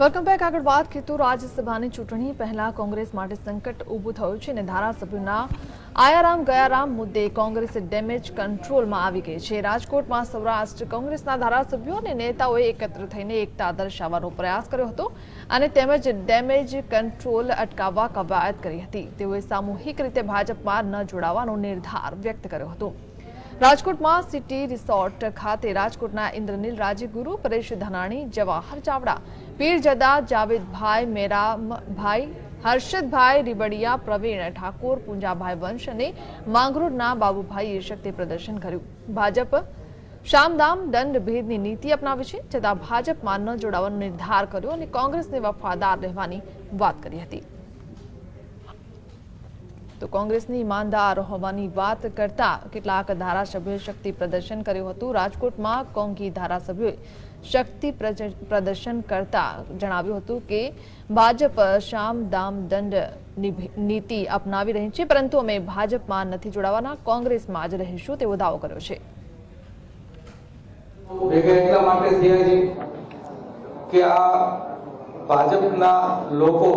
Welcome back. આગળ વાત કરીએ તો રાજ્યસભાની ચૂંટણી પહેલા કોંગ્રેસ માટે સંકટ ઊભું થયું છે અને ધારાસભ્યોના આયારામ ગયારામ મુદ્દે કોંગ્રેસ ડેમેજ કંટ્રોલમાં આવી ગઈ છે। રાજકોટમાં સૌરાષ્ટ્ર કોંગ્રેસના ધારાસભ્યો અને નેતાઓએ એકત્ર થઈને એકતા દર્શાવવાનો પ્રયાસ કર્યો હતો અને તેમજ ડેમેજ કંટ્રોલ અટકાવવા કવાયત કરી હતી। તેઓએ સામૂહિક રીતે ભાજપમાં ન જોડાવાનો નિર્ધાર વ્યક્ત કર્યો હતો। રાજકોટમાં સિટી રિસોર્ટ ખાતે રાજકોટના ઇન્દ્રનીલ રાજગુરુ, પરેશ ધાનાણી, જવાહર ચાવડા, પીરજદા, જાવેદભાઈ, મેરામભાઈ, હર્ષદભાઈ રીબડિયા, પ્રવીણ ઠાકોર, પૂંજાભાઈ વંશ અને માંગરોળના બાબુભાઈએ શક્તિ પ્રદર્શન કર્યું। ભાજપ શામદામ દંડ ભેદની નીતિ અપનાવી છે, છતાં ભાજપમાં ન જોડાવાનો નિર્ધાર કર્યો અને કોંગ્રેસને વફાદાર રહેવાની વાત કરી હતી। તો કોંગ્રેસની ઈમાનદાર હોવાની વાત કરતા કેટલાક ધારાસભ્યોએ શક્તિ પ્રદર્શન કર્યું હતું। રાજકોટમાં કોંગી ધારાસભ્યોએ શક્તિ પ્રદર્શન કરતા જણાવ્યું હતું કે ભાજપ શામ દામ દંડ નીતિ અપનાવી રહી છે, પરંતુ અમે ભાજપમાં નથી જોડાવાના, કોંગ્રેસમાં જ રહીશું તેવો દાવો કર્યો છે। એટલા માટે થયા છે કે આ ભાજપના લોકો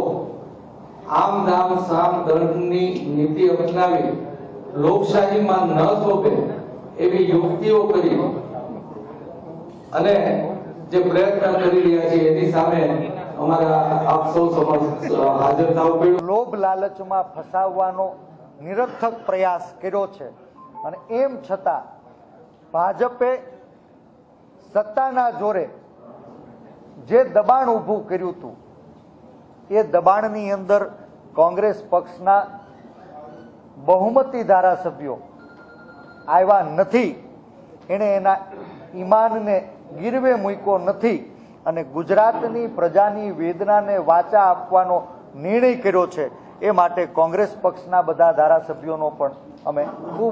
આમ ધામ સામ દંડની નીતિ અપનાવી લોકશાહીમાં ન શોભે એવી યુક્તિઓ કરી અને જે પ્રયત્ન કરી રહ્યા છે એની સામે અમારા આપ સૌ સમક્ષ હાજર થવું પડ્યું। લોભ લાલચમાં ફસાવવાનો નિરર્થક પ્રયાસ કર્યો છે અને એમ છતાં ભાજપે સત્તાના જોરે જે દબાણ ઊભું કર્યું હતું એ દબાણની અંદર કોંગ્રેસ પક્ષના બહુમતી ધારાસભ્યો આવ્યા નથી, એણે એના ઈમાનને ગીરવે મૂક્યો નથી અને ગુજરાતની પ્રજાની વેદનાને વાચા આપવાનો નિર્ણય કર્યો છે। એ માટે કોંગ્રેસ પક્ષના બધા ધારાસભ્યોનો પણ અમે ખૂબ